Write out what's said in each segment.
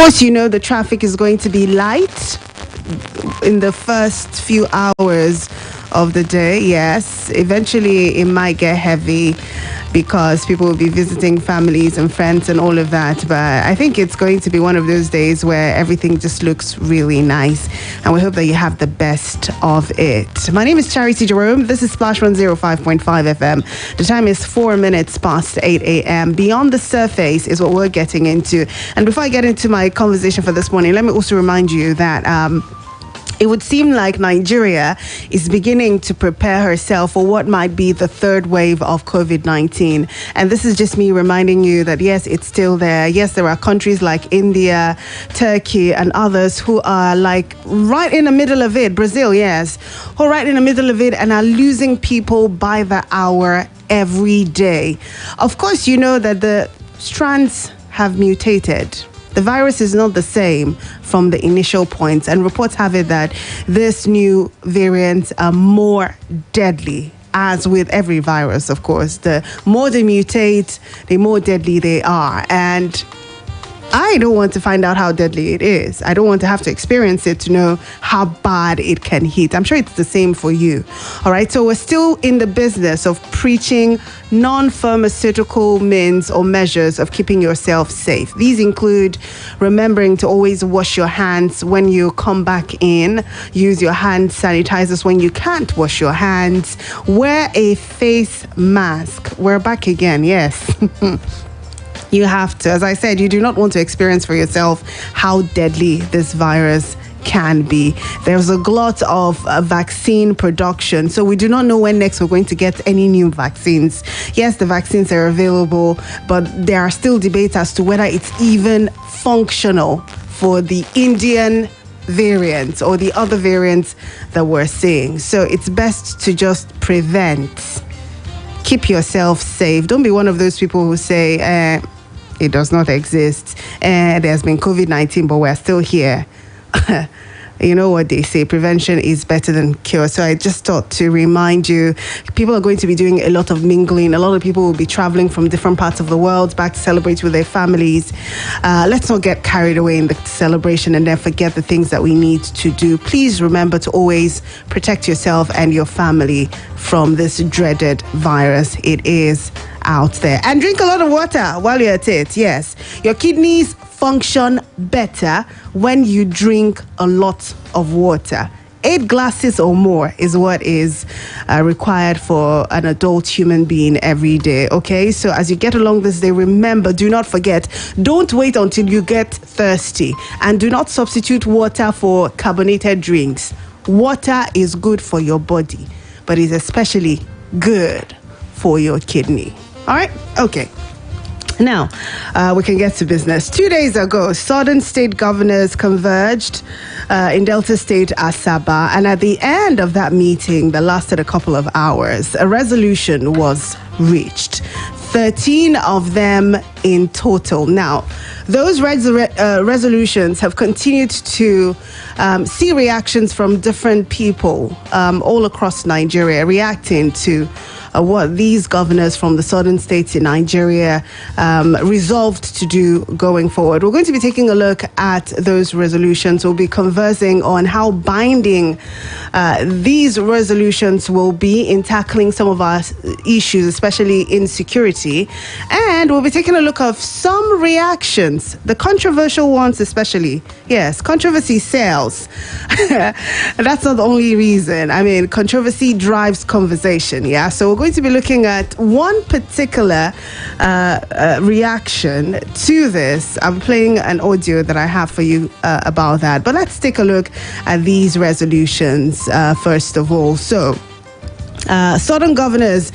course, you know the traffic is going to be light in the first few hours of the day. Yes, eventually it might get heavy because people will be visiting families and friends and all of that. But I think it's going to be one of those days where everything just looks really nice. And we hope that you have the best of it. My name is Charity Jerome. This is Splash 105.5 FM. The time is 4 minutes past 8 a.m. Beyond the surface is what we're getting into. And before I get into my conversation for this morning, let me also remind you that it would seem like Nigeria is beginning to prepare herself for what might be the third wave of COVID-19. And this is just me reminding you that, yes, it's still there. Yes, there are countries like India, Turkey, and others who are like right in the middle of it. Brazil, yes, who are right in the middle of it and are losing people by the hour every day. Of course, you know that the strands have mutated. The virus is not the same from the initial points, and reports have it that this new variants are more deadly. As with every virus, of course, the more they mutate, the more deadly they are. And I don't want to find out how deadly it is. I don't want to have to experience it to know how bad it can hit. I'm sure it's the same for you. All right. So we're still in the business of preaching non-pharmaceutical means or measures of keeping yourself safe. These include remembering to always wash your hands when you come back in, use your hand sanitizers when you can't wash your hands, wear a face mask. We're back again. Yes. You have to. As I said, you do not want to experience for yourself how deadly this virus can be. There's a glut of vaccine production, so we do not know when next we're going to get any new vaccines. Yes, the vaccines are available, but there are still debates as to whether it's even functional for the Indian variants or the other variants that we're seeing. So it's best to just prevent. Keep yourself safe. Don't be one of those people who say, it does not exist. There's been COVID-19, but we're still here. You know what they say, prevention is better than cure. So I just thought to remind you, people are going to be doing a lot of mingling. A lot of people will be traveling from different parts of the world back to celebrate with their families. Let's not get carried away in the celebration and then forget the things that we need to do. Please remember to always protect yourself and your family from this dreaded virus. It is out there. And drink a lot of water while you're at it. Yes, your kidneys function better when you drink a lot of water. 8 glasses or more is what is required for an adult human being every day. Okay, so as you get along this day, remember, do not forget, don't wait until you get thirsty, and do not substitute water for carbonated drinks. Water is good for your body, but it's especially good for your kidney. All right, okay. Now, we can get to business. 2 days ago, Southern state governors converged in Delta State, Asaba, and at the end of that meeting that lasted a couple of hours, a resolution was reached. 13 of them in total. Now, those resolutions have continued to see reactions from different people all across Nigeria reacting to what these governors from the southern states in Nigeria resolved to do going forward. We're going to be taking a look at those resolutions. We'll be conversing on how binding these resolutions will be in tackling some of our issues, especially insecurity. And we'll be taking a look of some reactions, the controversial ones especially. Yes, controversy sells. That's not the only reason. I mean, controversy drives conversation. Yeah, so we're going to be looking at one particular reaction to this. I'm playing an audio that I have for you about that. But let's take a look at these resolutions first of all. So, Southern governors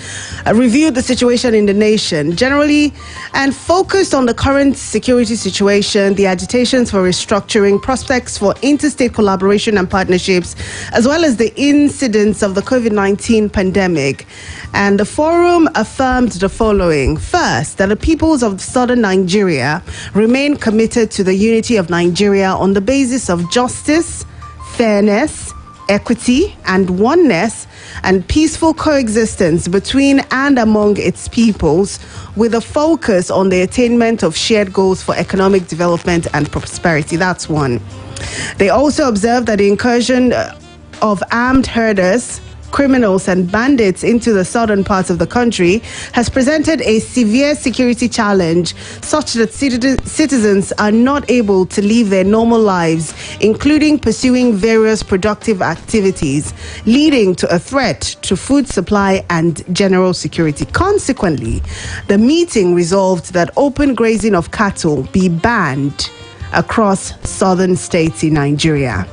reviewed the situation in the nation generally and focused on the current security situation, the agitations for restructuring, prospects for interstate collaboration and partnerships, as well as the incidents of the COVID-19 pandemic. And the forum affirmed the following. First, that the peoples of southern Nigeria remain committed to the unity of Nigeria on the basis of justice, fairness, equity, and oneness, and peaceful coexistence between and among its peoples, with a focus on the attainment of shared goals for economic development and prosperity. That's one. They also observed that the incursion of armed herders, criminals and bandits into the southern parts of the country has presented a severe security challenge, such that citizens are not able to live their normal lives, including pursuing various productive activities, leading to a threat to food supply and general security. Consequently, the meeting resolved that open grazing of cattle be banned across southern states in Nigeria.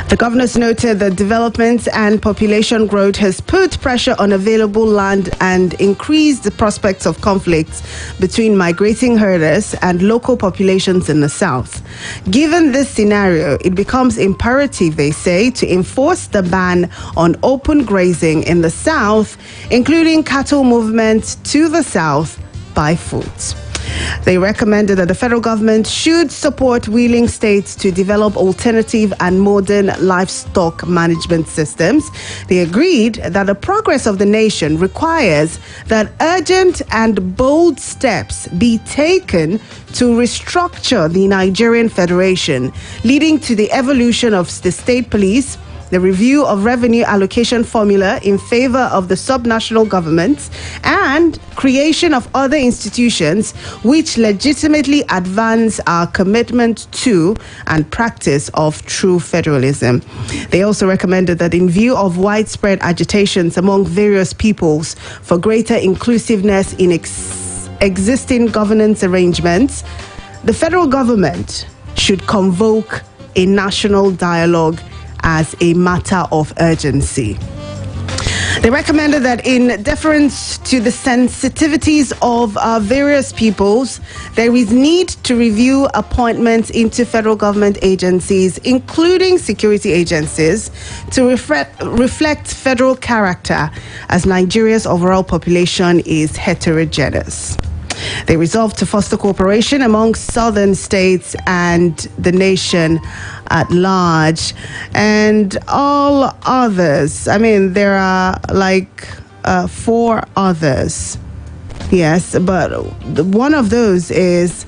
The governors noted that development and population growth has put pressure on available land and increased the prospects of conflicts between migrating herders and local populations in the south. Given this scenario, it becomes imperative, they say, to enforce the ban on open grazing in the south, including cattle movement to the south by foot. They recommended that the federal government should support willing states to develop alternative and modern livestock management systems. They agreed that the progress of the nation requires that urgent and bold steps be taken to restructure the Nigerian Federation, leading to the evolution of the state police, the review of revenue allocation formula in favor of the subnational governments, and creation of other institutions which legitimately advance our commitment to and practice of true federalism. They also recommended that in view of widespread agitations among various peoples for greater inclusiveness in existing governance arrangements, the federal government should convoke a national dialogue as a matter of urgency. They recommended that in deference to the sensitivities of various peoples, there is need to review appointments into federal government agencies, including security agencies, to reflect federal character, as Nigeria's overall population is heterogeneous. They resolved to foster cooperation among southern states and the nation at large, and all others. I mean, there are like 4 others. Yes, but one of those is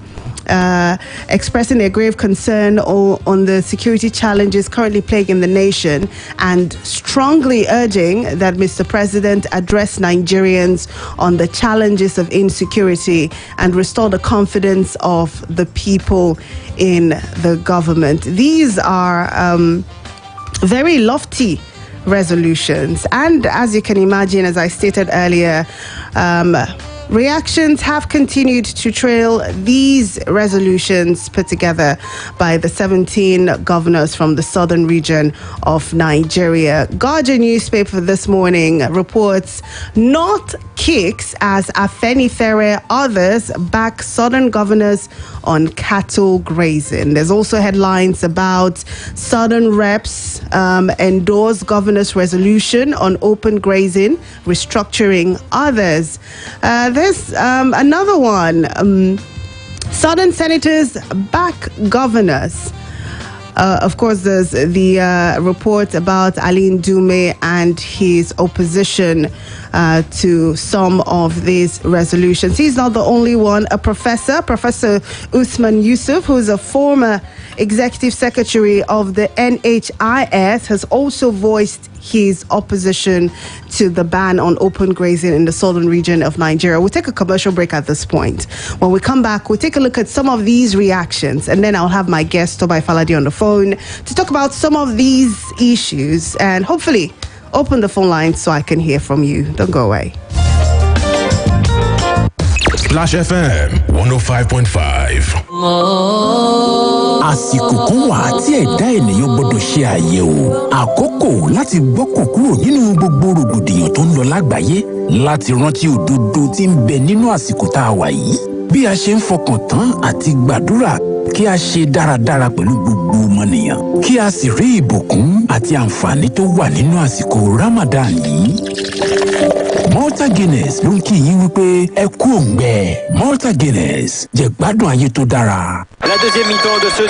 expressing a grave concern on the security challenges currently plaguing the nation, and strongly urging that Mr. President address Nigerians on the challenges of insecurity and restore the confidence of the people in the government. These are very lofty resolutions, and as you can imagine, as I stated earlier, reactions have continued to trail these resolutions put together by the 17 governors from the southern region of Nigeria. Guardian newspaper this morning reports North kicks as Afenifere others back southern governors on cattle grazing. There's also headlines about southern reps endorse governor's resolution on open grazing, restructuring others. There's another one. Southern senators back governors. Of course, there's the report about Ali Ndume and his opposition to some of these resolutions. He's not the only one. Professor Usman Yusuf, who's a former executive secretary of the NHIS, has also voiced his opposition to the ban on open grazing in the southern region of Nigeria. We'll take a commercial break at this point. When we come back, we'll take a look at some of these reactions, and then I'll have my guest, Tobai Falade, on the phone to talk about some of these issues and hopefully open the phone line so I can hear from you. Don't go away. Splash FM 105.5. Àsìkò kan wà tí ẹ̀dá ènìyàn gbọ́dọ̀ ṣe àyẹ̀wò àkókò láti gbọ́kàn kúrò nínú gbogbo rògbòdìyàn tó ń lọ lágbàáyé, láti rántí òdodo tí ń bẹ nínú àsìkò tá a wà yìí. Bí a ṣe ń fọkàn tán àti gbàdúrà kí a ṣe dáradára pẹ̀lú gbogbo ọmọnìyàn, kí a sì rí ìbùkún àti àǹfààní tó wà nínú àsìkò Ramadan yìí. Malta Guinness ló ń kí yín wípé ẹ kú òǹgbẹ. Malta Guinness jẹ́ gbádùn ayé tó dára. La deuxième mi-temps de ce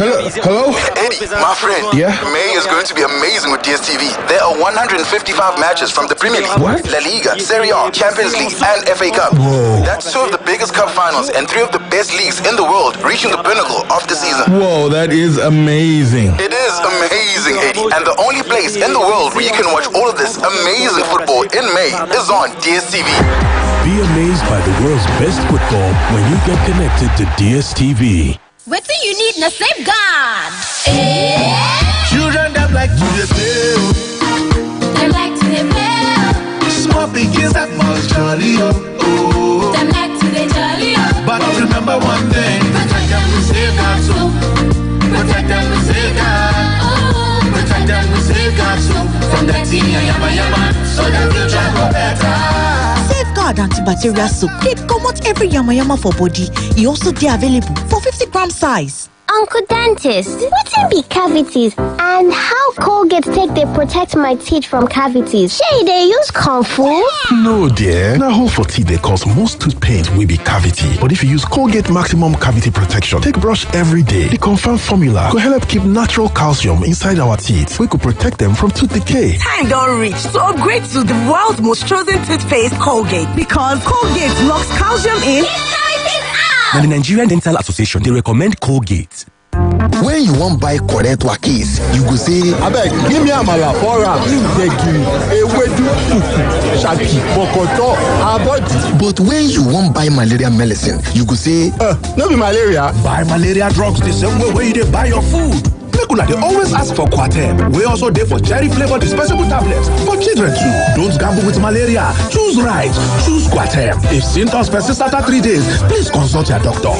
Hello? Eddie, my friend. Yeah? May is going to be amazing with DSTV. There are 155 matches from the Premier League, What? La Liga, Serie A, Champions League, and FA Cup. Whoa. That's 2 of the biggest cup finals and 3 of the best leagues in the world, reaching the pinnacle of the season. Whoa, that is amazing. It is amazing, Eddie. And the only place in the world where you can watch all of this amazing football in May is on DSTV. Be amazed by the world's best football when you get connected to DSTV. What do you need in a safeguard? Children that like to play. Them like to play. Small pigs that must jolly oh. Them like to jolly oh. But remember one thing, protect them with safeguard soap. Protect them with safeguard. Oh, Protect them with safeguard soap. From that teen and yama so the future go better. Safeguard antibacterial soap. They comot every yama for body. E also dey available for 50-gram size. Uncle Dentist, what be cavities and how Colgate take they protect my teeth from cavities? Shey they use Kung Fu? No dear, na hole for teeth they cause most tooth pain will be cavity. But if you use Colgate Maximum Cavity Protection, take brush every day. The confirmed formula could help keep natural calcium inside our teeth. We could protect them from tooth decay. Time don't reach to upgrade to the world's most chosen toothpaste, Colgate. Because Colgate locks calcium in. And the Nigerian Dental Association, they recommend Colgate. When you want buy correct wakis, you go say, Abeg, give me amala 4 rams. Ewedu, shaki, bokoto, abodi. but when you want buy malaria medicine, you go say, No be malaria. Buy malaria drugs the same way you buy your food. Make they always ask for Quatem. We also there for cherry flavored dispersible tablets for children too. Don't gamble with malaria. Choose right. Choose Quatem. If symptoms persist after 3 days, please consult your doctor.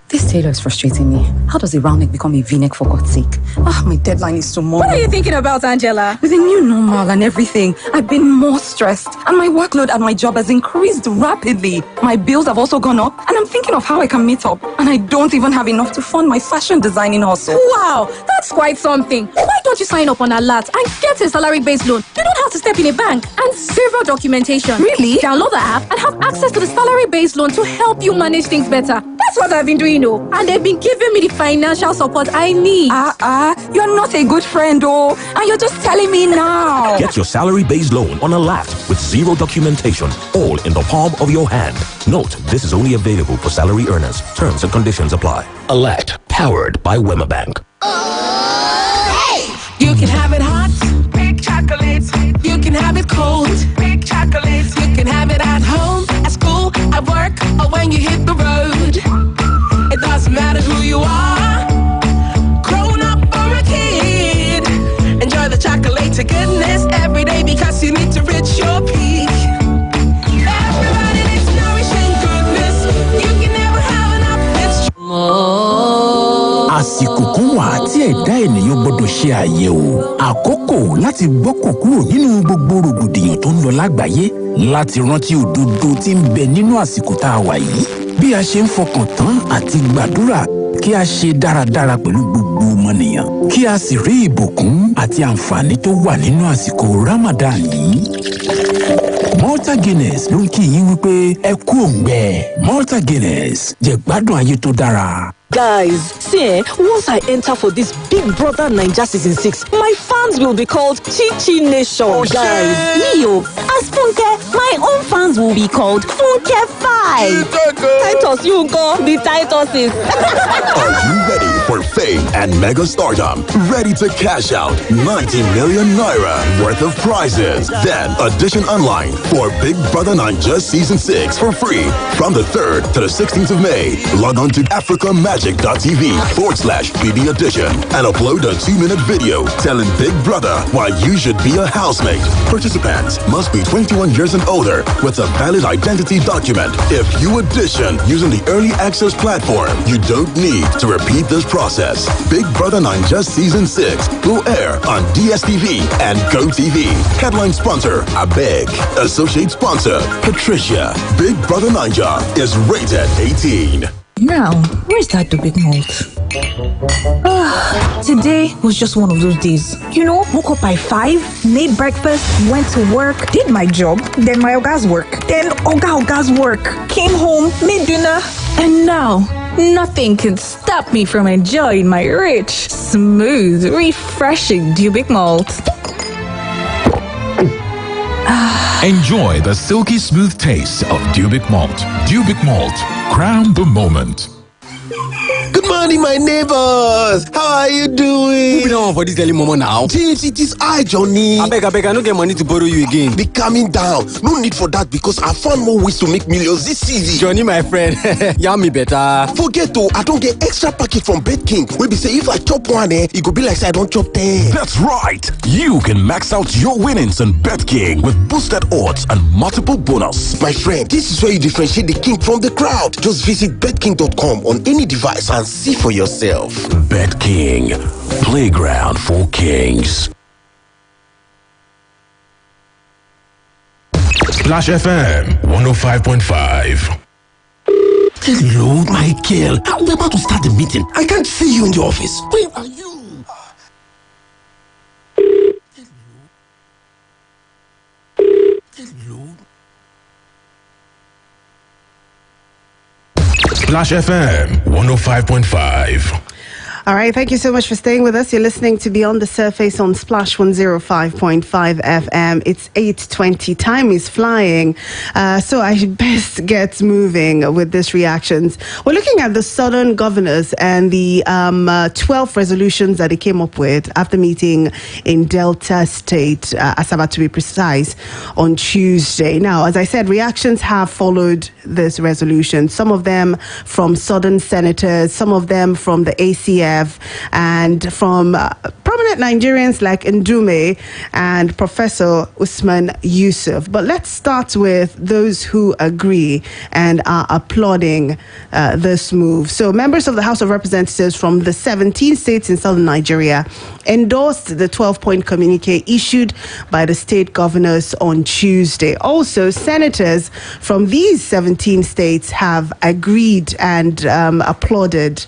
This tailor is frustrating me. How does a round neck become a V-neck for God's sake? My deadline is tomorrow. What are you thinking about, Angela? With the new normal and everything, I've been more stressed. And my workload at my job has increased rapidly. My bills have also gone up. And I'm thinking of how I can meet up. And I don't even have enough to fund my fashion designing hustle. Wow, that's quite something. Why don't you sign up on Alert and get a salary-based loan? You don't have to step in a bank and zero documentation. Really? Download the app and have access to the salary-based loan to help you manage things better. That's what I've been doing, and they've been giving me the financial support I need. You're not a good friend, and you're just telling me now. Get your salary-based loan on Alert with zero documentation, all in the palm of your hand. Note, this is only available for salary earners. Terms and conditions apply. Alert, powered by Wema Bank. You can have it hot, big chocolates. You can have it cold, big chocolates. You can have it at home, at school, at work, or when you hit the road. It doesn't matter who you are, grown up or a kid. Enjoy the chocolate to goodness every day because you need to reach your peak. Everybody needs nourishing goodness. You can never have enough. It's àsìkò kan wà tí ẹ̀dá ènìyàn gbọ́dọ̀ ṣe àyẹ̀wò àkókò láti gbọ́kàn kúrò nínú gbogbo rògbòdìyàn tó ń lọ lágbàáyé láti rántí òdodo tí ń bẹ nínú àsìkò tá a wà yìí bí a ṣe ń fọkàn tán àti gbàdúrà kí a ṣe dáradára pẹ̀lú gbogbo ọmọnìyàn kí a sì rí ìbùkún àti àǹfààní tó wà nínú àsìkò Ramadan yìí. Malta Guinness ló ń kí yín wípé ẹ kú òǹgbẹ. Malta Guinness jẹ gbádùn ayé tó dára. Guys, see, once I enter for this Big Brother Naija Season 6, my fans will be called Chi Nation, guys. Leo, as Funke, my own fans will be called Funke 5. Titus, you go, the Tituses. Are you ready for fame and mega stardom? Ready to cash out 90 million naira worth of prizes? Then audition online for Big Brother Naija Season 6 for free from the 3rd to the 16th of May. Log on to africamagic.tv/BB Edition and upload a 2-minute video telling Big Brother why you should be a housemate. Participants must be 21 years and older with a valid identity document. If you audition using the early access platform, you don't need to repeat this process. Big Brother Naija Season 6 will air on DSTV and GoTV. Headline sponsor, Abeg. Associate sponsor, Patricia. Big Brother Naija is rated 18. Now, where's that big malt? Today was just one of those days. Woke up by 5, made breakfast, went to work, did my job, then my Oga's work, then Oga's work, came home, made dinner, and now nothing can stop me from enjoying my rich, smooth, refreshing Dubic malt. Enjoy the silky smooth taste of Dubic malt. Dubic malt, crown the moment. Good morning, my neighbors. How are you doing? Moving on for this early moment now. James, it is I, Johnny. I beg, I don't get money to borrow you again. Be calming down. No need for that because I found more ways to make millions this season. Johnny, my friend, yam me better. Forget though, I don't get extra packet from Bet King. We be say if I chop one, it go be like say I don't chop 10. That's right. You can max out your winnings on BetKing with boosted odds and multiple bonus. My friend, this is where you differentiate the king from the crowd. Just visit betking.com on any device and see for yourself. BetKing, playground for kings. Splash FM 105.5. Hello, Michael. I'm about to start the meeting. I can't see you in the office. Where are you? Splash FM 105.5. All right, thank you so much for staying with us. You're listening to Beyond the Surface on Splash 105.5 FM. It's 8:20. Time is flying. So I should best get moving with these reactions. We're looking at the Southern governors and the 12 resolutions that they came up with after meeting in Delta State, Asaba to be precise, on Tuesday. Now, as I said, reactions have followed this resolution. Some of them from Southern senators, some of them from the ACF, and from prominent Nigerians like Ndume and Professor Usman Yusuf. But let's start with those who agree and are applauding this move. So members of the House of Representatives from the 17 states in southern Nigeria endorsed the 12-point communique issued by the state governors on Tuesday. Also, senators from these 17 states have agreed and applauded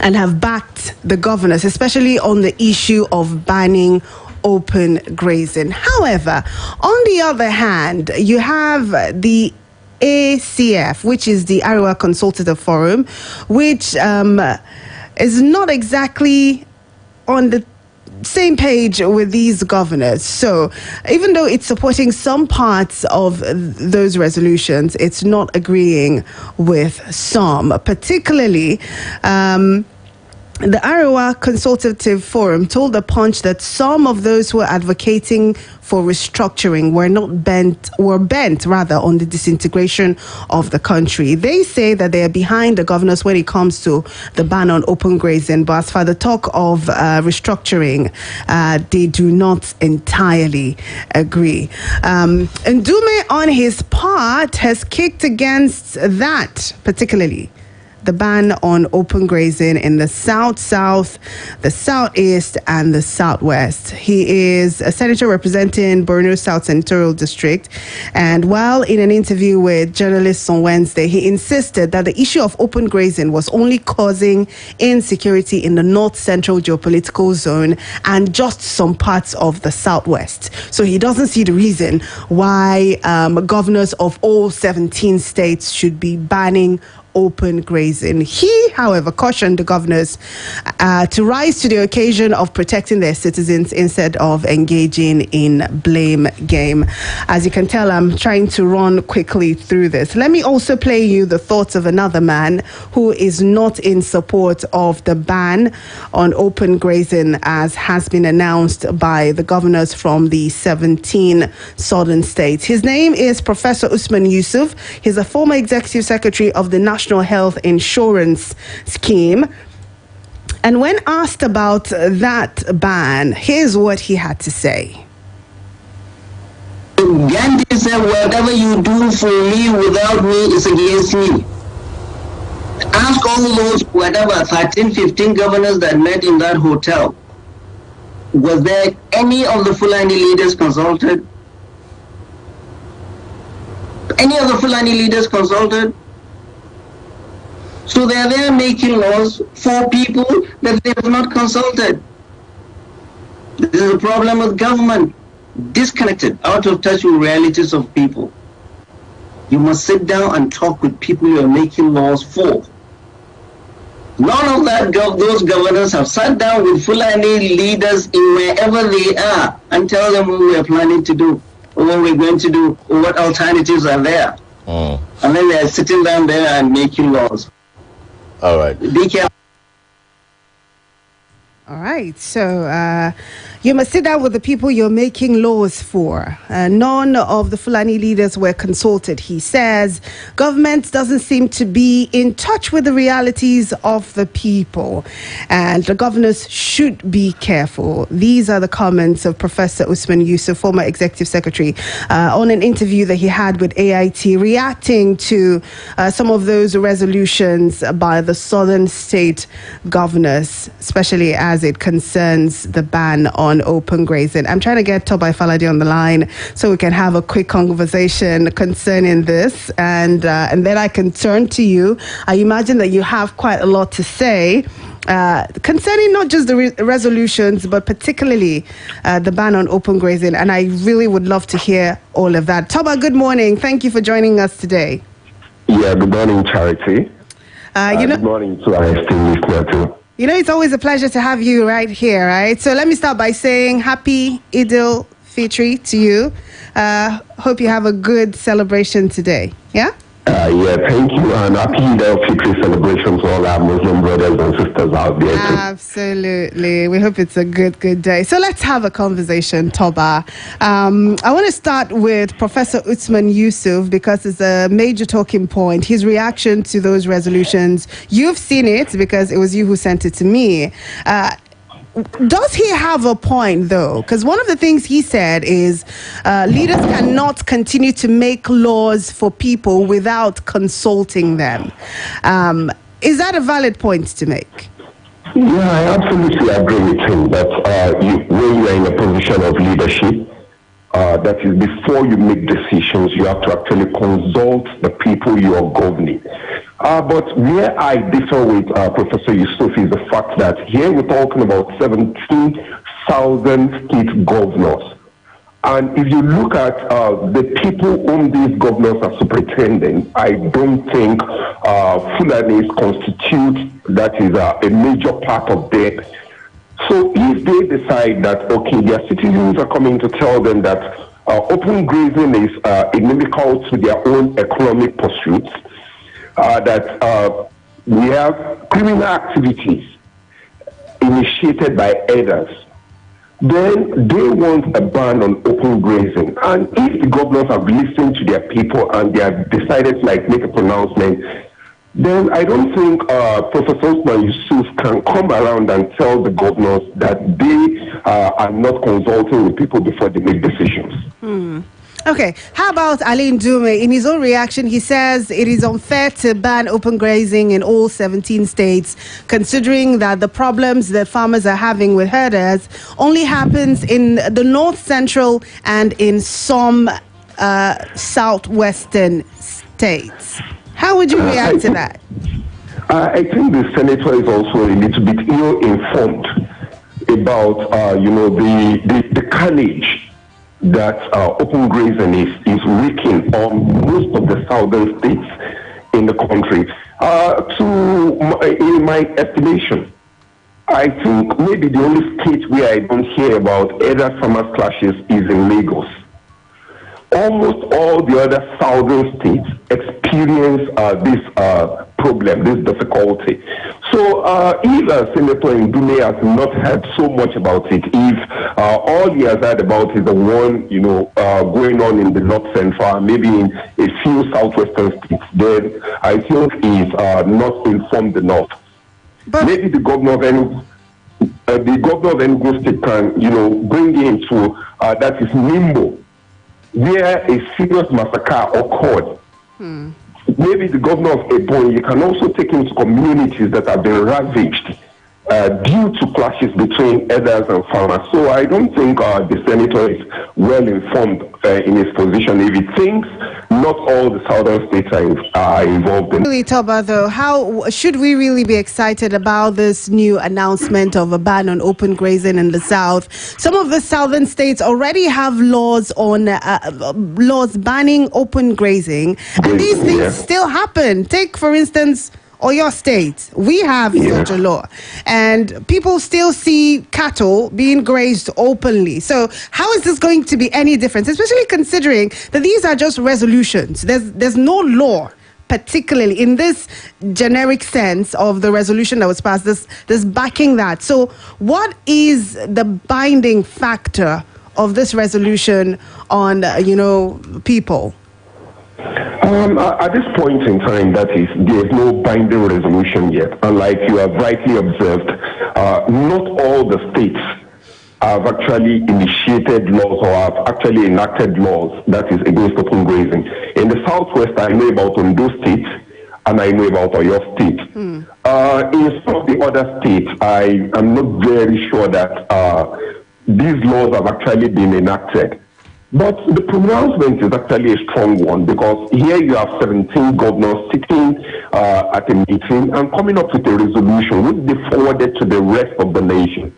and have backed the governors, especially on the issue of banning open grazing. However, on the other hand, you have the ACF, which is the Arewa Consultative Forum, which is not exactly on the same page with these governors. So even though it's supporting some parts of those resolutions, it's not agreeing with some, particularly the Arewa Consultative Forum told the Punch that some of those who are advocating for restructuring were bent on the disintegration of the country. They say that they are behind the governors when it comes to the ban on open grazing, but as for the talk of restructuring, they do not entirely agree. Ndume, on his part, has kicked against that, particularly the ban on open grazing in the South, the Southeast, and the Southwest. He is a senator representing Borno South Senatorial District, and while in an interview with journalists on Wednesday, he insisted that the issue of open grazing was only causing insecurity in the North Central geopolitical zone and just some parts of the Southwest. So he doesn't see the reason why governors of all 17 states should be banning open grazing. He, however, cautioned the governors to rise to the occasion of protecting their citizens instead of engaging in blame game. As you can tell, I'm trying to run quickly through this. Let me also play you the thoughts of another man who is not in support of the ban on open grazing as has been announced by the governors from the 17 southern states. His name is Professor Usman Yusuf. He's a former executive secretary of the National Health Insurance Scheme. And when asked about that ban, here's what he had to say. Gandhi said, whatever you do for me without me is against me. Ask all those, 13, 15 governors that met in that hotel. Was there any of the Fulani leaders consulted? Any of the Fulani leaders consulted? So they are there making laws for people that they have not consulted. This is a problem with government, disconnected, out of touch with realities of people. You must sit down and talk with people you are making laws for. None of that those governors have sat down with Fulani leaders in wherever they are and tell them what we are planning to do, or what we're going to do, or what alternatives are there. And then they are sitting down there and making laws. All right. Be careful. All right. So you must sit down with the people you're making laws for. None of the Fulani leaders were consulted, he says. Government doesn't seem to be in touch with the realities of the people. And the governors should be careful. These are the comments of Professor Usman Yusuf, former executive secretary, on an interview that he had with AIT, reacting to some of those resolutions by the southern state governors, especially as it concerns the ban on open grazing. I'm trying to get Tobai Falade on the line so we can have a quick conversation concerning this, and then I can turn to you. I imagine that you have quite a lot to say concerning not just the resolutions, but particularly the ban on open grazing, and I really would love to hear all of that. Toba, good morning. Thank you for joining us today. Yeah, good morning, Charity. Good morning to our esteemed listener too. You know, it's always a pleasure to have you right here, right? So let me start by saying happy Eid al-Fitr to you. Hope you have a good celebration today. Yeah? Yeah, thank you. And happy Eid al-Fitr celebration to all our Muslim brothers and sisters out there too. Absolutely. We hope it's a good day. So let's have a conversation, Toba. I want to start with Professor Usman Yusuf because it's a major talking point. His reaction to those resolutions. You've seen it because it was you who sent it to me. Does he have a point, though? Because one of the things he said is leaders cannot continue to make laws for people without consulting them. Is that a valid point to make? Yeah, I absolutely agree with him that when you are in a position of leadership, that is, before you make decisions, you have to actually consult the people you are governing. But where I differ with Professor Yusuf is the fact that here we're talking about 17,000 state governors. And if you look at the people whom these governors are superintending, I don't think Fulanis constitute, that is a major part of them. So if they decide that, okay, their citizens are coming to tell them that open grazing is inimical to their own economic pursuits, that we have criminal activities initiated by others, then they want a ban on open grazing. And if the governors have listened to their people and they have decided to make a pronouncement, then I don't think Professor Usman Yusuf can come around and tell the governors that they are not consulting with people before they make decisions. Okay, how about Ali Ndume? In his own reaction, he says it is unfair to ban open grazing in all 17 states, considering that the problems that farmers are having with herders only happens in the north central and in some southwestern states. How would you react to that? I think the senator is also a little bit ill-informed about, the carnage that open grazing is wreaking on most of the southern states in the country. In my estimation, I think maybe the only state where I don't hear about other farmers' clashes is in Lagos. Almost all the other southern states experience this problem, this difficulty. So if Senator Ndume has not heard so much about it, if all he has heard about is the one, going on in the north central, maybe in a few southwestern states, then I think he's not informed enough. But maybe the governor of Enugu State can, bring in to that is Nimbo, where a serious massacre occurred. Maybe the governor of Ebonyi, you can also take into communities that have been ravaged due to clashes between herders and farmers. So I don't think the senator is well informed in his position if he thinks not all the southern states are involved in. Really, Toba, though, how should we really be excited about this new announcement of a ban on open grazing in the south? Some of the southern states already have laws on laws banning open grazing, and these things still happen. Take, for instance, or your state, we have such a law, and people still see cattle being grazed openly. So how is this going to be any different, especially considering that these are just resolutions? There's no law, particularly in this generic sense of the resolution that was passed, this backing that. So what is the binding factor of this resolution on, people? At this point in time, there is no binding resolution yet. Unlike you have rightly observed, not all the states have actually initiated laws or have actually enacted laws that is against open grazing. In the southwest, I know about Ondo State and I know about Oyo State. In some of the other states, I am not very sure that these laws have actually been enacted. But the pronouncement is actually a strong one, because here you have 17 governors sitting at a meeting and coming up with a resolution which they forwarded to the rest of the nation.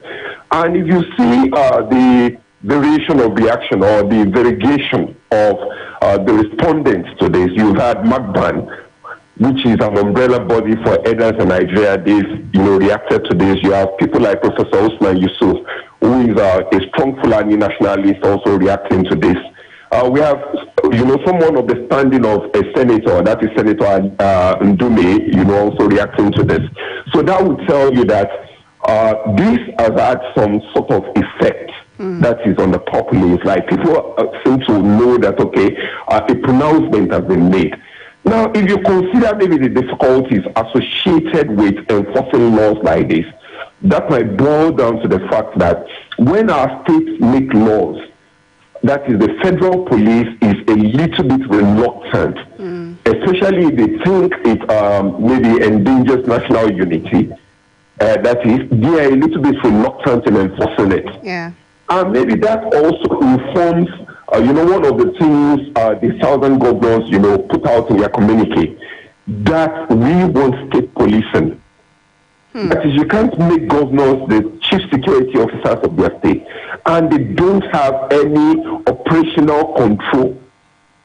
And if you see the variation of reaction or the variegation of the respondents to this, you've had MACBAN, which is an umbrella body for herders in Nigeria. They've reacted to this. You have people like Professor Usman Yusuf, who is a strong Fulani nationalist, also reacting to this. We have, someone of the standing of a senator, that is Senator Ndume, also reacting to this. So that would tell you that this has had some sort of effect that is on the populace. Like, people seem to know that, okay, a pronouncement has been made. Now, if you consider maybe the difficulties associated with enforcing laws like this, that might boil down to the fact that when our states make laws, that is, the federal police is a little bit reluctant, especially if they think it maybe endangers national unity. That is, they are a little bit reluctant in enforcing it. Yeah. And maybe that also informs, one of the things the southern governors, put out in their communique, that we want state policing. That is, you can't make governors the chief security officers of their state, and they don't have any operational control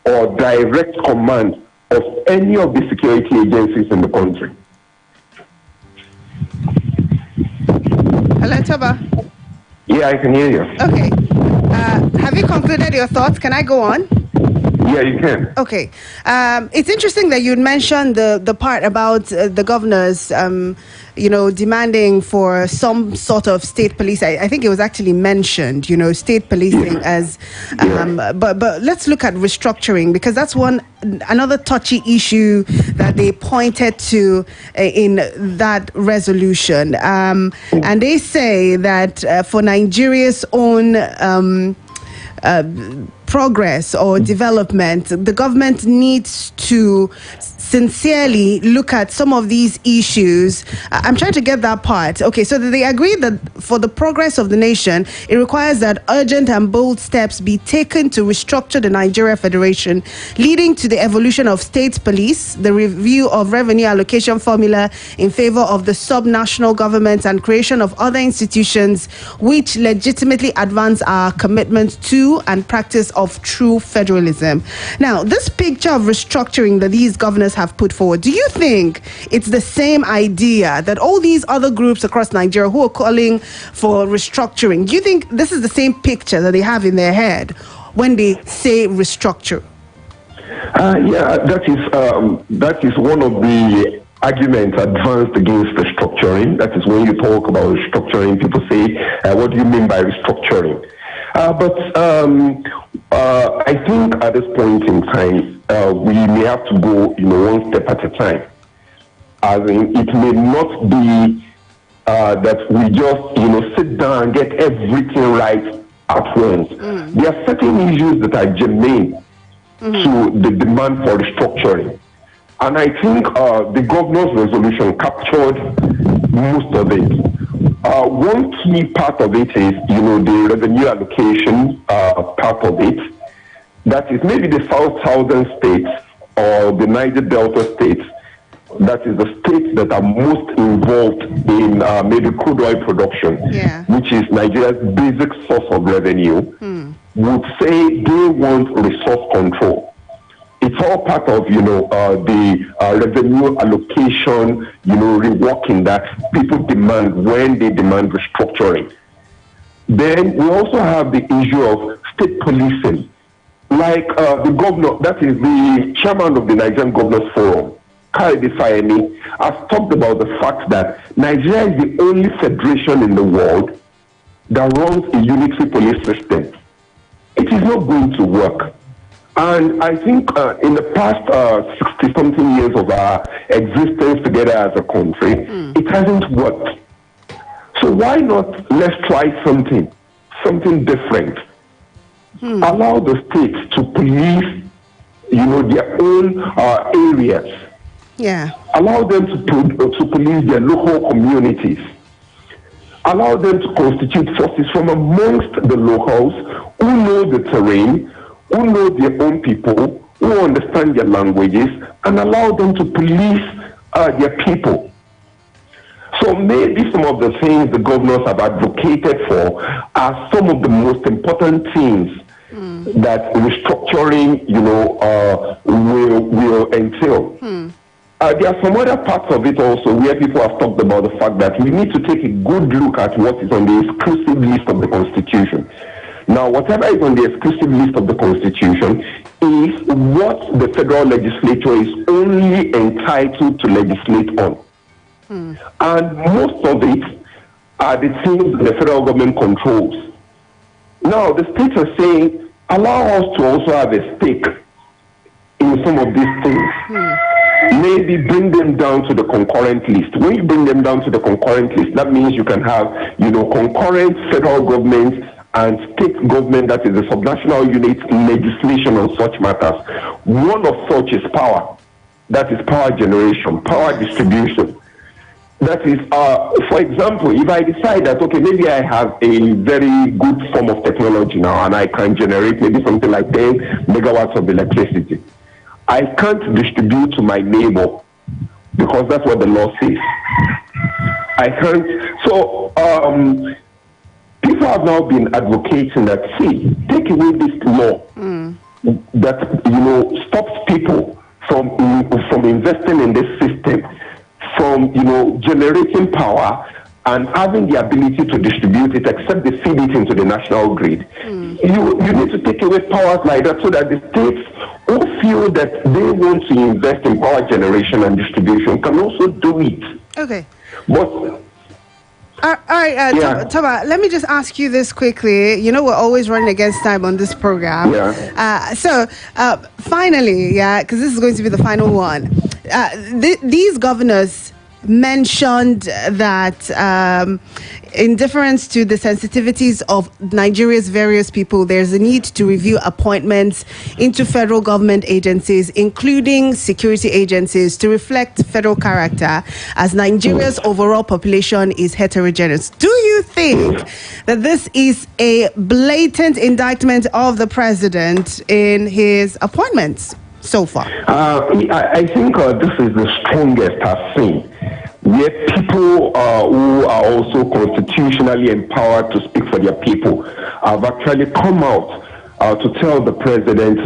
or direct command of any of the security agencies in the country. Hello, Toba. Yeah, I can hear you. Okay. Have you concluded your thoughts? Can I go on? Yeah, you can. Okay. It's interesting that you mentioned the part about the governors, demanding for some sort of state police. I think it was actually mentioned, state policing as, but let's look at restructuring, because that's another touchy issue that they pointed to in that resolution. And they say that for Nigeria's own progress or development, the government needs to sincerely look at some of these issues. I'm trying to get that part. Okay, so they agree that for the progress of the nation, it requires that urgent and bold steps be taken to restructure the Nigeria Federation, leading to the evolution of state police, the review of revenue allocation formula in favor of the subnational governments, and creation of other institutions which legitimately advance our commitment to and practice of true federalism. Now, this picture of restructuring that these governors have put forward, do you think it's the same idea that all these other groups across Nigeria who are calling for restructuring, do you think this is the same picture that they have in their head when they say restructure? Yeah, that is one of the arguments advanced against restructuring. That is, when you talk about restructuring, people say, what do you mean by restructuring? But I think at this point in time, we may have to go, one step at a time. As in, it may not be that we just, sit down and get everything right at once. There are certain issues that are germane to the demand for restructuring. And I think the governor's resolution captured most of it. One key part of it is, the revenue allocation part of it. That is maybe the southern states or the Niger Delta states. That is the states that are most involved in maybe crude oil production, which is Nigeria's basic source of revenue, would say they want resource control. It's all part of, the revenue allocation, reworking that people demand when they demand restructuring. Then we also have the issue of state policing. Like the governor, that is the chairman of the Nigerian Governors Forum, Charity Jerome, has talked about the fact that Nigeria is the only federation in the world that runs a unitary police system. It is not going to work. And I think in the past 60-something years of our existence together as a country, it hasn't worked. So why not let's try something different? Allow the states to police, their own areas. Yeah. Allow them to police their local communities. Allow them to constitute forces from amongst the locals who know the terrain, who know their own people, who understand their languages, and allow them to police their people. So maybe some of the things the governors have advocated for are some of the most important things that restructuring, will entail. There are some other parts of it also where people have talked about the fact that we need to take a good look at what is on the exclusive list of the Constitution. Now, whatever is on the exclusive list of the Constitution is what the federal legislature is only entitled to legislate on. And most of it are the things the federal government controls. Now, the states are saying, allow us to also have a stake in some of these things. Maybe bring them down to the concurrent list. When you bring them down to the concurrent list, that means you can have, concurrent federal government and state government, that is the subnational unit, legislation on such matters. One of such is power. That is power generation, power distribution. That is, for example, if I decide that, okay, maybe I have a very good form of technology now and I can generate maybe something like 10 megawatts of electricity. I can't distribute to my neighbor because that's what the law says. I can't. So, people have now been advocating that, see, take away this law that, stops people from investing in this system, from, generating power and having the ability to distribute it, except they feed it into the national grid. You need to take away powers like that so that the states who feel that they want to invest in power generation and distribution can also do it. Okay. But all right, Toba, let me just ask you this quickly. We're always running against time on this program. So finally, because this is going to be the final one. These governors mentioned that in deference to the sensitivities of Nigeria's various people, there's a need to review appointments into federal government agencies, including security agencies, to reflect federal character as Nigeria's overall population is heterogeneous. Do you think that this is a blatant indictment of the president in his appointments so far? I think this is the strongest I've seen, where people who are also constitutionally empowered to speak for their people have actually come out to tell the president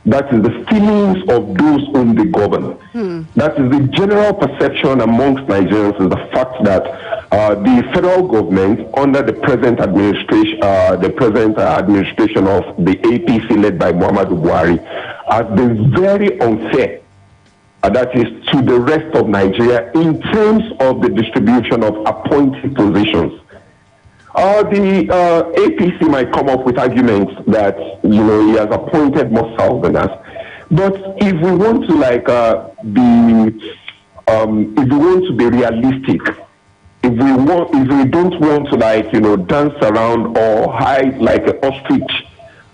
that is the feelings of those whom they govern. That is the general perception amongst Nigerians, is the fact that the federal government under the present administration, of the APC led by Muhammadu Buhari, has been very unfair. That is to the rest of Nigeria in terms of the distribution of appointed positions. The APC might come up with arguments that he has appointed more southerners, but if we want to be realistic, if we don't want to dance around or hide like an ostrich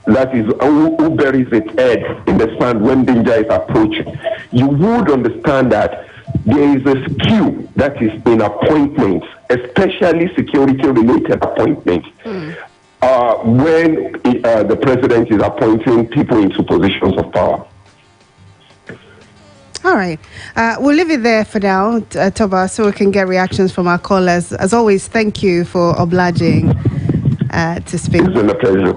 that is who buries its head in the sand when danger is approaching, you would understand that there is a skew that is in appointments, especially security-related appointments, when the president is appointing people into positions of power. All right. We'll leave it there for now, Toba, so we can get reactions from our callers. As always, thank you for obliging to speak It's been a pleasure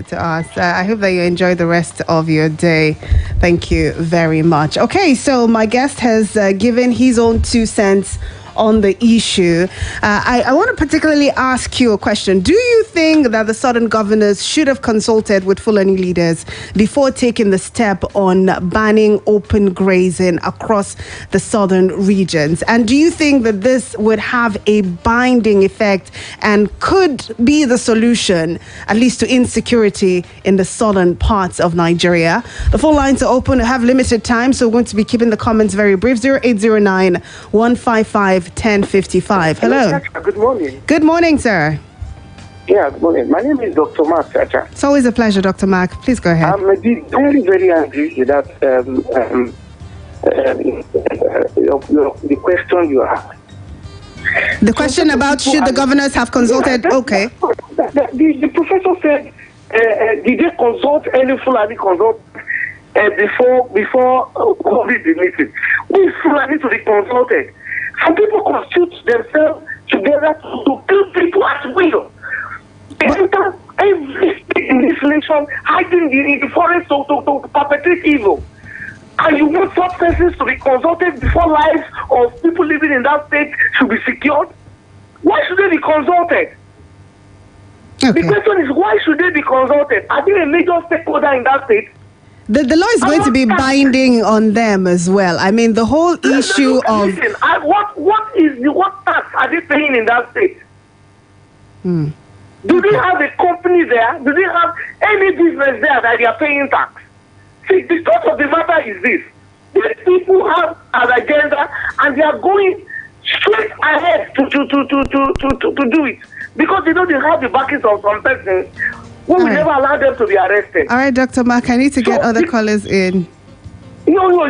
to us. I hope that you enjoy the rest of your day. Thank you very much. Okay, so my guest has given his own 2 cents on the issue. I want to particularly ask you a question. Do you think that the southern governors should have consulted with Fulani leaders before taking the step on banning open grazing across the southern regions? And do you think that this would have a binding effect and could be the solution, at least to insecurity in the southern parts of Nigeria? The phone lines are open. I have limited time, so we're going to be keeping the comments very brief. 0809 155 1055. Hello. Good morning. Good morning, sir. Yeah, good morning. My name is Dr. Mark Sacha. It's always a pleasure, Dr. Mark. Please go ahead. I'm very, very angry with that the question you asked. The question about should the governors have consulted? Okay. The professor said, did they consult any Fulani consult before COVID meeting? These Fulani to be consulted. Some people constitute themselves together to kill people at will. They enter every state in this nation, hiding in the forest to perpetrate evil. And you want such persons to be consulted before lives of people living in that state should be secured? Why should they be consulted? Okay. The question is, why should they be consulted? Are they a major stakeholder in that state? The law is going to be binding on them as well. I mean, the whole issue of... Listen, what tax are they paying in that state? Do they have a company there? Do they have any business there that they are paying tax? See, the truth of the matter is this. These people have an agenda and they are going straight ahead to do it. Because they know they have the backings of some persons who will never allow them to be arrested. All right, Dr. Mark, I need to get other callers in. I will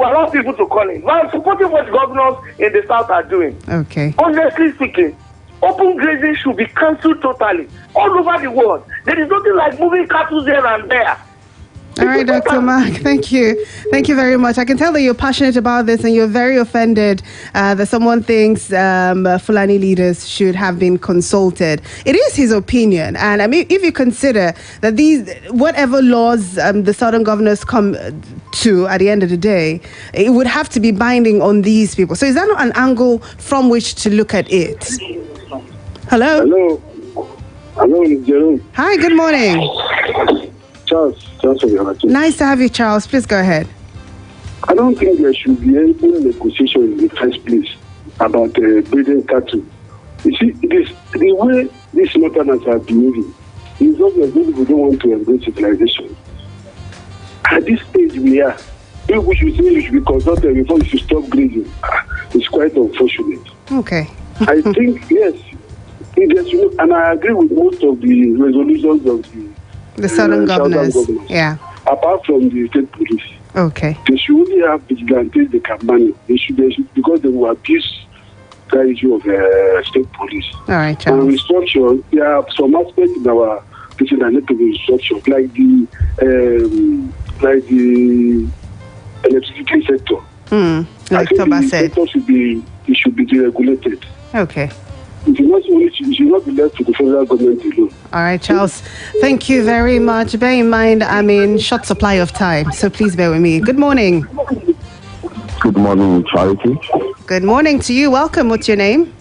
allow people to call in. I'm supporting what governors in the south are doing. Okay. Honestly speaking, open grazing should be cancelled totally. All over the world. There is nothing like moving cattle here and there. All right, Dr. Mark, thank you. Thank you very much. I can tell that you're passionate about this and you're very offended that someone thinks Fulani leaders should have been consulted. It is his opinion. And I mean, if you consider that whatever laws the southern governors come to at the end of the day, it would have to be binding on these people. So is that not an angle from which to look at it? Hello? Hello, Jerome. Hi, good morning. Charles, nice to have you, Charles. Please go ahead. I don't think there should be any negotiation in the first place about breeding cattle. You see, the way these northerners are behaving is obvious that people don't want to embrace civilization. At this stage we are, if we should say you should be consulted before you should stop grazing, it's quite unfortunate. Okay. I think, yes, and I agree with most of the resolutions of the southern governors. Yeah. Apart from the state police. Okay. They should only have vigilantes they can manage. They should, because they will abuse the issue of state police. All right, Charles. And restructure, there are some aspects in our teaching that need to be restructured, like the electricity sector. Like Toba said. The sector should be deregulated. Okay. It should not be left to the federal government alone. All right, Charles. Thank you very much. Bear in mind, I'm in short supply of time, so please bear with me. Good morning. Good morning, Charity. Good morning to you. Welcome. What's your name?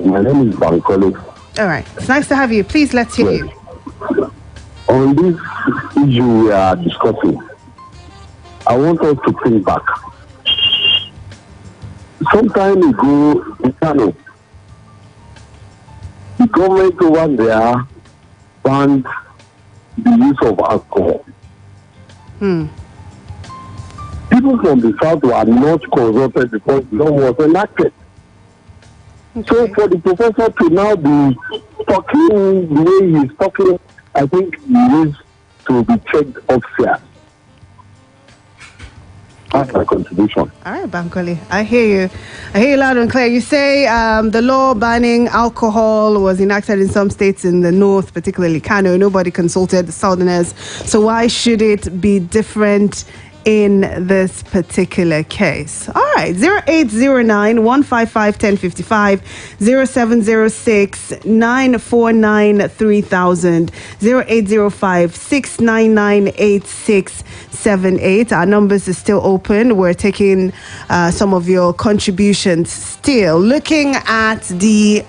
My name is Bankole. All right. It's nice to have you. Please, let's hear you. On this issue we are discussing, I want us to think back. Some time ago, in Kano, the government over there banned the use of alcohol. People from the south were not consulted because the law was enacted. Okay. So for the professor to now be talking the way he's talking, I think he needs to be checked upstairs. That's my contribution. All right, Bankole, I hear you. I hear you loud and clear. You say the law banning alcohol was enacted in some states in the north, particularly Kano. Nobody consulted the southerners. So why should it be different in this particular case? All right, 0809 155 1055, 0706 949 3000, 0805 699 8678. Our numbers are still open. We're taking some of your contributions still. Looking at the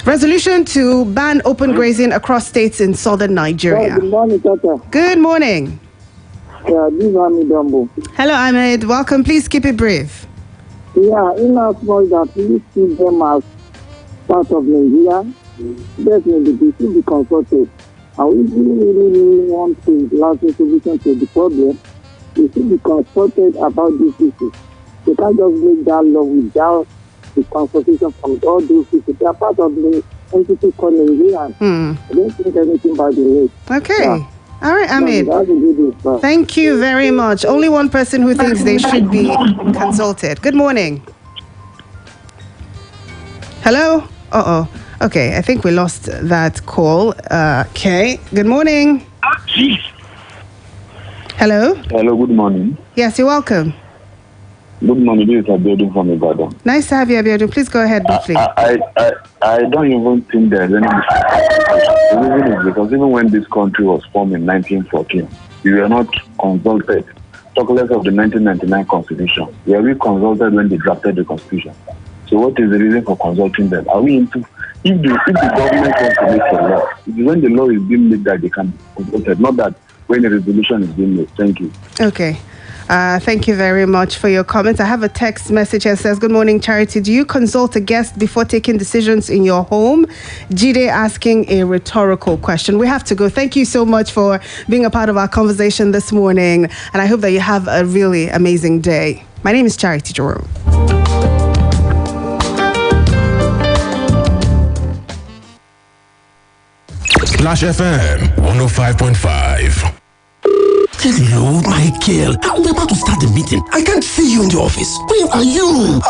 resolution to ban open grazing across states in southern Nigeria. Good morning, Tata. Good morning. Yeah, this is Ahmed Dambo. Hello, Ahmed. Welcome. Please keep it brief. Yeah, in as much that we see them as part of Nigeria, definitely they should be consulted. And we really want to last a solution to the problem. They should be consulted about these issues. They can't just make that law without the consultation from all those people. They are part of the entity called Nigeria. I don't think anything about the list. Okay. Yeah. All right, Ahmed. Thank you very much. Only one person who thinks they should be consulted. Good morning. Hello? Uh-oh. Okay, I think we lost that call. Okay. Good morning. Hello? Hello, good morning. Yes, you're welcome. Good morning, this is Abiodun from Ibadan. Nice to have you, Abiodun. Please go ahead briefly. I don't even think there's any issue. The reason is because even when this country was formed in 1914, we were not consulted. Talk less of the 1999 Constitution. Were we consulted when they drafted the Constitution? So what is the reason for consulting them? Are we into... If the government wants to make a law, it is when the law is being made that they can be consulted, not that when a resolution is being made. Thank you. Okay. Thank you very much for your comments. I have a text message that says, good morning, Charity. Do you consult a guest before taking decisions in your home? Jide asking a rhetorical question. We have to go. Thank you so much for being a part of our conversation this morning. And I hope that you have a really amazing day. My name is Charity Jerome. Splash FM 105.5. Hello, Michael. We're about to start the meeting. I can't see you in the office. Where are you?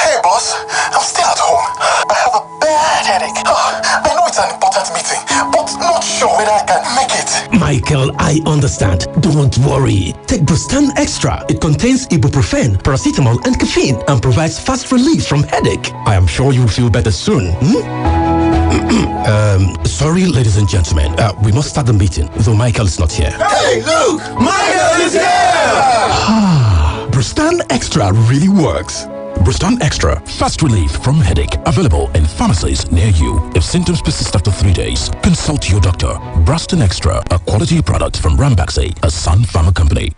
Hey, boss. I'm still at home. I have a bad headache. I know it's an important meeting, but not sure whether I can make it. Michael, I understand. Don't worry. Take Brustan Extra. It contains ibuprofen, paracetamol, and caffeine and provides fast relief from headache. I am sure you'll feel better soon. Sorry, ladies and gentlemen. We must start the meeting, though Michael is not here. Hey, look! Michael is here! Brustan Extra really works. Brustan Extra, fast relief from headache. Available in pharmacies near you. If symptoms persist after 3 days, consult your doctor. Brustan Extra, a quality product from Rambaxay, a Sun Pharma company.